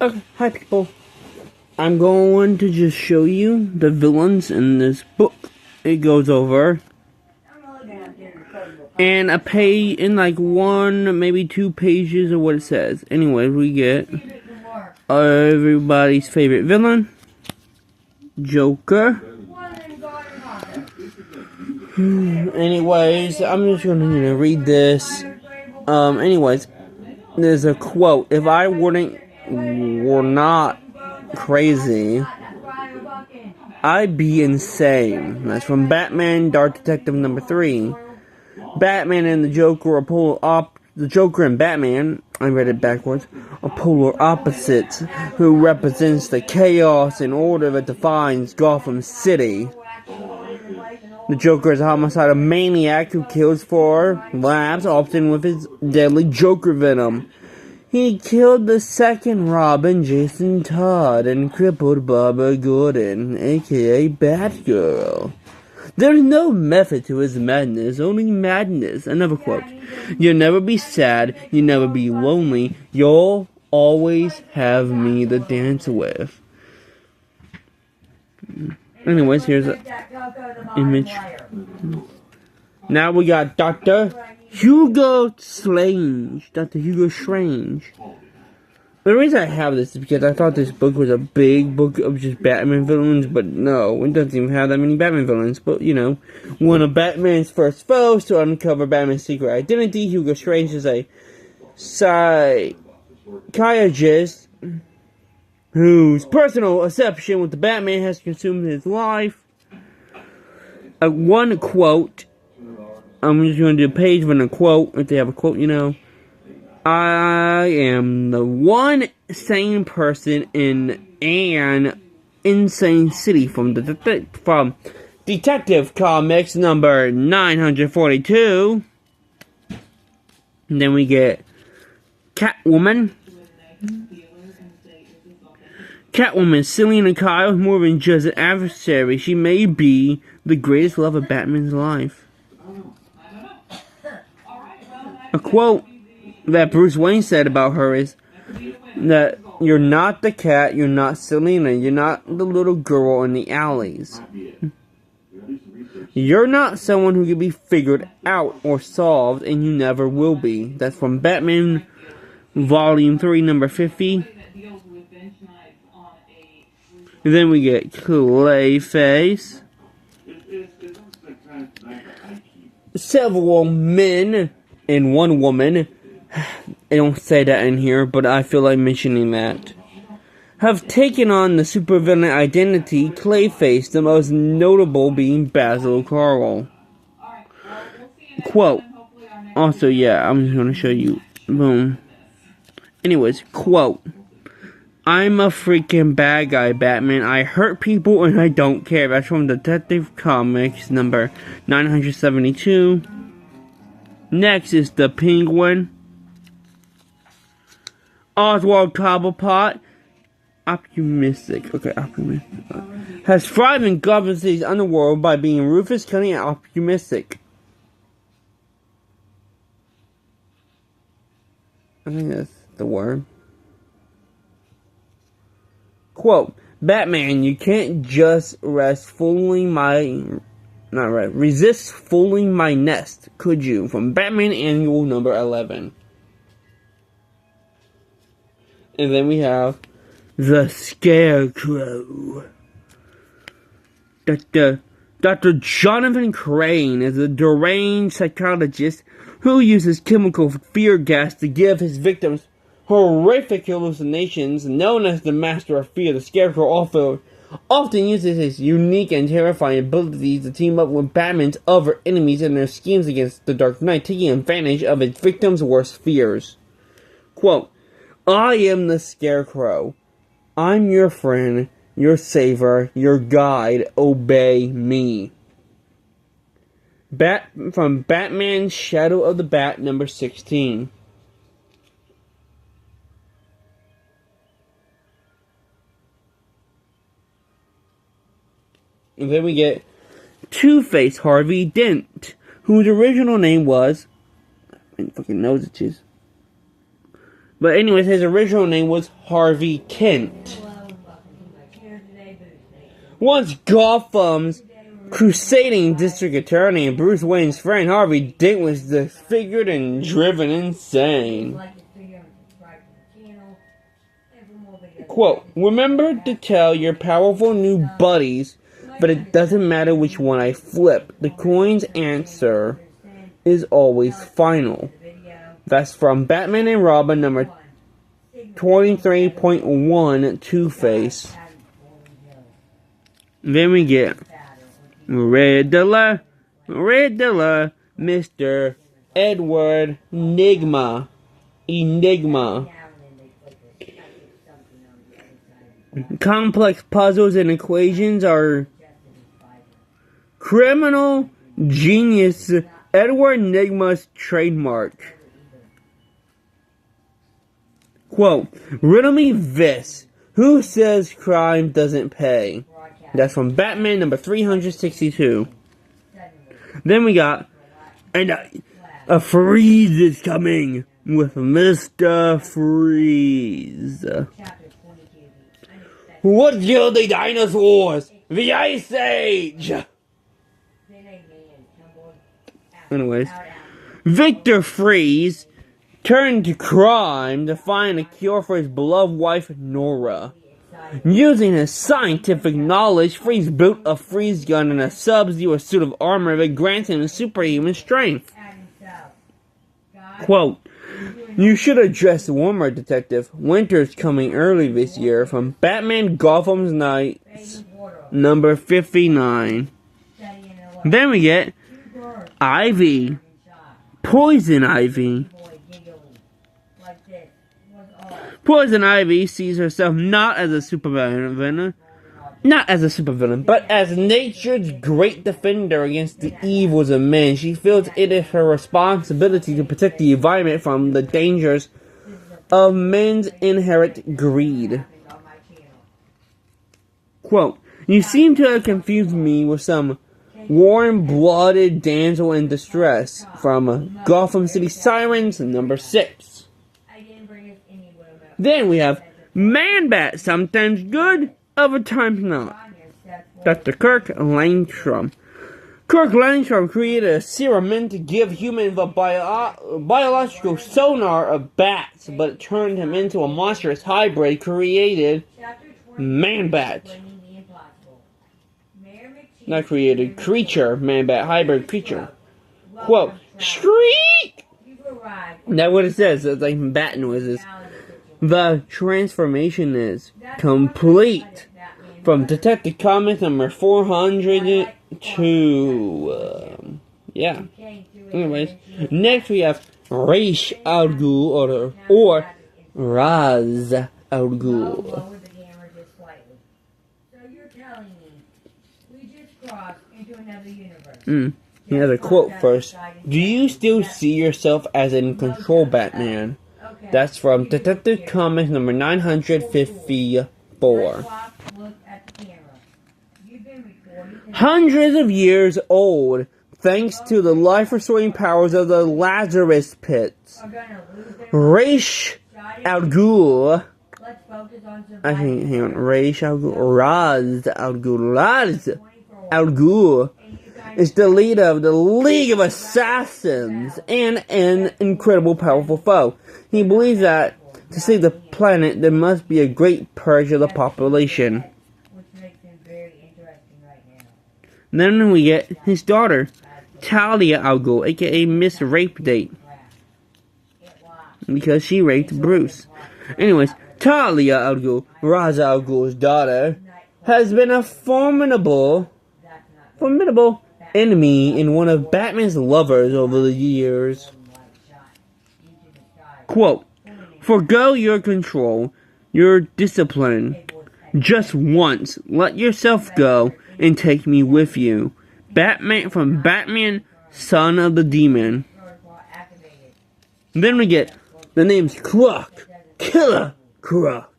Okay, hi people. I'm going to just show you the villains in this book. It goes over and a page in like one, maybe 2 pages of what it says. Anyway, we get everybody's favorite villain, Joker. Anyways, I'm just gonna read this. Anyways, there's a quote. If I were not crazy, I'd be insane. That's from Batman Dark Detective number 3. Batman and the Joker are the Joker and Batman, I read it backwards, are polar opposites who represents the chaos and order that defines Gotham City. The Joker is a homicidal maniac who kills for laughs, often with his deadly Joker venom. He killed the second Robin, Jason Todd, and crippled Barbara Gordon, aka Batgirl. There's no method to his madness, only madness. Another quote. You'll never be sad, you'll never be lonely, you'll always have me to dance with. Anyways, here's an image. Now we got Dr. Hugo Strange. Dr. Hugo Strange. The reason I have this is because I thought this book was a big book of just Batman villains, but no, it doesn't even have that many Batman villains. But, you know, one of Batman's first foes to uncover Batman's secret identity, Hugo Strange is a psychiatrist whose personal obsession with the Batman has consumed his life. One quote, I'm just going to do a page with a quote, if they have a quote, you know. I am the one sane person in an insane city from Detective Comics number 942. And then we get Catwoman. Catwoman, Selina Kyle, is more than just an adversary. She may be the greatest love of Batman's life. A quote that Bruce Wayne said about her is that you're not the cat, you're not Selina, you're not the little girl in the alleys. You're not someone who can be figured out or solved, and you never will be. That's from Batman Volume 3, number 50. And then we get Clayface. Several men and one woman, I don't say that in here, but I feel like mentioning that, have taken on the supervillain identity Clayface, the most notable being Basil Carl. Quote. Also, yeah, I'm just going to show you. Boom. Anyways, quote. I'm a freaking bad guy, Batman. I hurt people and I don't care. That's from Detective Comics number 972. Next is the Penguin. Oswald Cobblepot. Optimistic. Okay, optimistic. Has thrived in Gotham City's underworld by being ruthless, cunning, and optimistic. I think that's the word. Quote, Batman, you can't just resist fooling my nest, could you? From Batman Annual number 11. And then we have the Scarecrow. Dr. Jonathan Crane is a deranged psychologist who uses chemical fear gas to give his victims horrific hallucinations. Known as the Master of Fear, the Scarecrow often uses his unique and terrifying abilities to team up with Batman's other enemies in their schemes against the Dark Knight, taking advantage of his victims' worst fears. Quote, I am the Scarecrow. I'm your friend, your savior, your guide. Obey me. From Batman Shadow of the Bat, number 16. And then we get Two-Face Harvey Dent, whose original name was, I fucking knows it is, But anyways, his original name was Harvey Kent. Once Gotham's crusading district attorney and Bruce Wayne's friend Harvey Dent was disfigured and driven insane. Quote, remember to tell your powerful new buddies, but it doesn't matter which one I flip. The coin's answer is always final. That's from Batman and Robin number 23.1, Two-Face. Then we get Riddler, Mr. Edward Enigma. Complex puzzles and equations are criminal genius Edward Enigma's trademark. Quote, riddle me this. Who says crime doesn't pay? That's from Batman number 362. Then we got, and a freeze is coming with Mr. Freeze. What killed the dinosaurs? The Ice Age! Anyways, Victor Freeze turned to crime to find a cure for his beloved wife, Nora. Using his scientific knowledge, Freeze built a freeze gun and a Sub-Zero suit of armor that grants him superhuman strength. Quote, you should have dressed warmer, Detective. Winter's coming early this year. From Batman Gotham's Knights, number 59. Then we get Ivy. Poison Ivy. Poison Ivy sees herself not as a supervillain, but as nature's great defender against the evils of men. She feels it is her responsibility to protect the environment from the dangers of men's inherent greed. Quote, you seem to have confused me with some warm-blooded damsel in distress. From Gotham City Sirens, number 6. Then we have Man-Bat, sometimes good, other times not. Dr. Kirk Langstrom. Kirk Langstrom created a serum meant to give humans the biological sonar of bats, but it turned him into a monstrous hybrid created Man-Bat. Not created, creature, Man-Bat, hybrid creature. Quote, shriek! That's what it says, it's like bat noises. The transformation is complete. From Detective Comics number 402. Yeah. Anyways, next we have Ra's al Ghul or Ra's al Ghul. Here's a quote first. Do you still see yourself as in control, Batman? That's from Detective Comics number 954. Hundreds of years old, thanks to the life-restoring powers of the Lazarus Pits. Ra's al Ghul. Ra's al Ghul is the leader of the League of Assassins and an incredible powerful foe. He believes that to save the planet, there must be a great purge of the population. Then we get his daughter, Talia al Ghul, aka Miss Rape Date, because she raped Bruce. Anyways, Talia al Ghul, Ra's al Ghul's daughter, has been a formidable enemy and one of Batman's lovers over the years. Quote, forgo your control, your discipline. Just once, let yourself go and take me with you. Batman from Batman, Son of the Demon. Then we get the name's Croc. Killer Croc.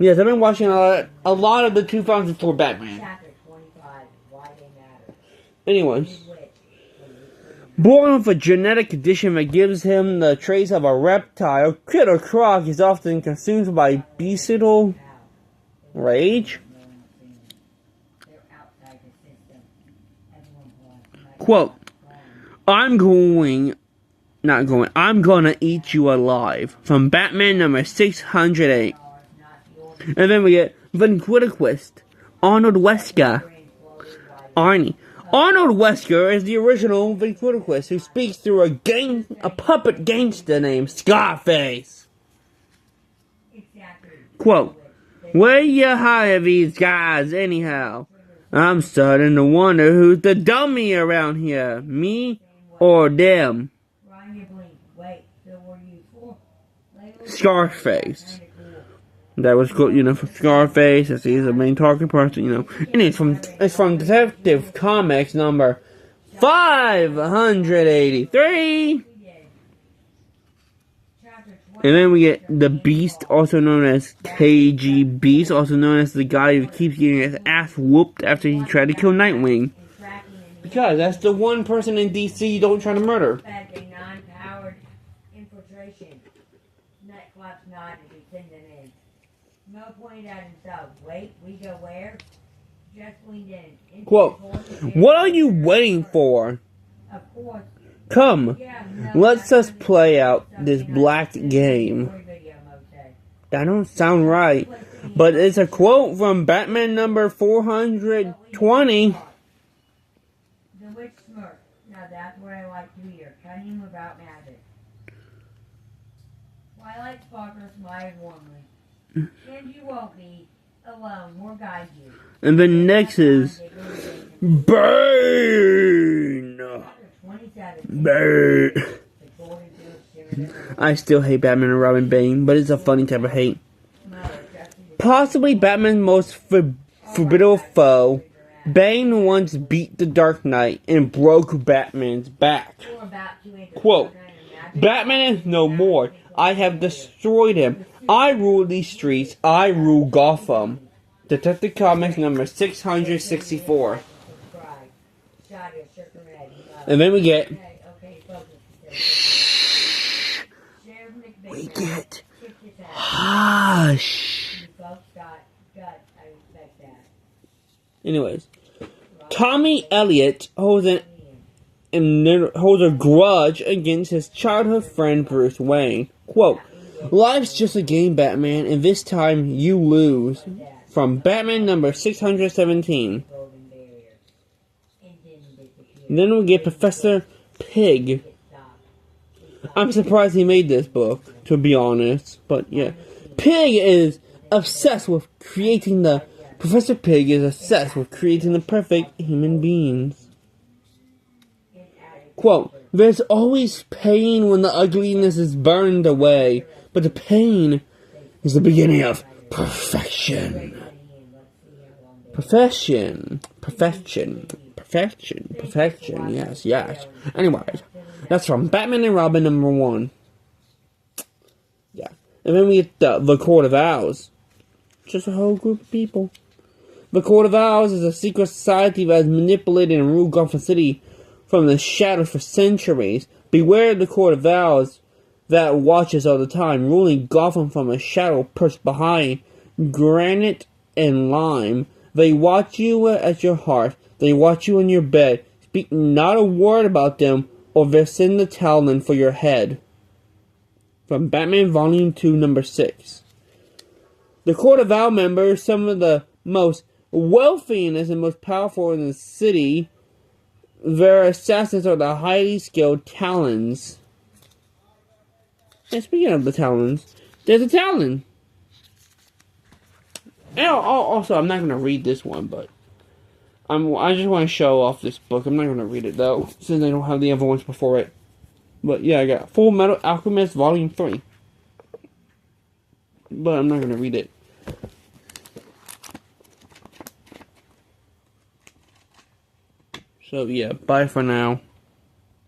Yes, I've been watching a lot of the 2004 Batman. Anyways, Born with a genetic condition that gives him the traits of a reptile, Killer Croc is often consumed by bestial rage. Quote, I'm gonna eat you alive. From Batman number 608. And then we get Ventriloquist, Arnold Wesker, Arnie. Arnold Wesker is the original ventriloquist who speaks through a puppet gangster named Scarface. Quote, where you hire these guys anyhow? I'm starting to wonder who's the dummy around here, me or them. Scarface. That was good, for Scarface, as he's the main target person, And it's from Detective Comics number 583. And then we get the Beast, also known as KG Beast, also known as the guy who keeps getting his ass whooped after he tried to kill Nightwing. Because that's the one person in DC you don't try to murder. Mo pointed at himself. Wait, we go where? Just leaned in. Quote, what are you waiting for? Of course. Come, let's us play out this black game. That don't sound right. But it's a quote from Batman number 420. The witch smirked. Now that's what I like to hear. Cunning without magic. Twilight Sparkler smiled warmly. And you won't be alone. We'll guide you. And then next is Bane. Bane. I still hate Batman and Robin Bane, but it's a funny type of hate. Possibly Batman's most formidable foe, Bane once beat the Dark Knight and broke Batman's back. Quote, Batman is no more. I have destroyed him. I rule these streets. I rule Gotham. Detective Comics number 664. And then we get... Shh. We get... Hush. Anyways. Tommy Elliot holds a grudge against his childhood friend Bruce Wayne. Quote, life's just a game, Batman, and this time you lose. From Batman number 617. And then we get Professor Pig. I'm surprised he made this book, to be honest. But yeah. Professor Pig is obsessed with creating the perfect human beings. Quote, there's always pain when the ugliness is burned away, but the pain is the beginning of perfection. Perfection, yes. Anyways, that's from Batman and Robin number 1. Yeah. And then we get the Court of Owls. Just a whole group of people. The Court of Owls is a secret society that has manipulated and ruled Gotham City from the shadows for centuries. Beware of the Court of Owls that watches all the time, ruling Gotham from a shadow perched behind granite and lime. They watch you at your heart. They watch you in your bed. Speak not a word about them, or they'll send the Talon for your head. From Batman Volume 2, Number 6. The Court of Owl members, some of the most wealthiest and most powerful in the city. Their assassins are the highly skilled Talons. And speaking of the Talons, there's a Talon. And also, I'm not going to read this one, but I just want to show off this book. I'm not going to read it, though, since I don't have the other ones before it. But yeah, I got Full Metal Alchemist Volume 3. But I'm not going to read it. So yeah, bye for now.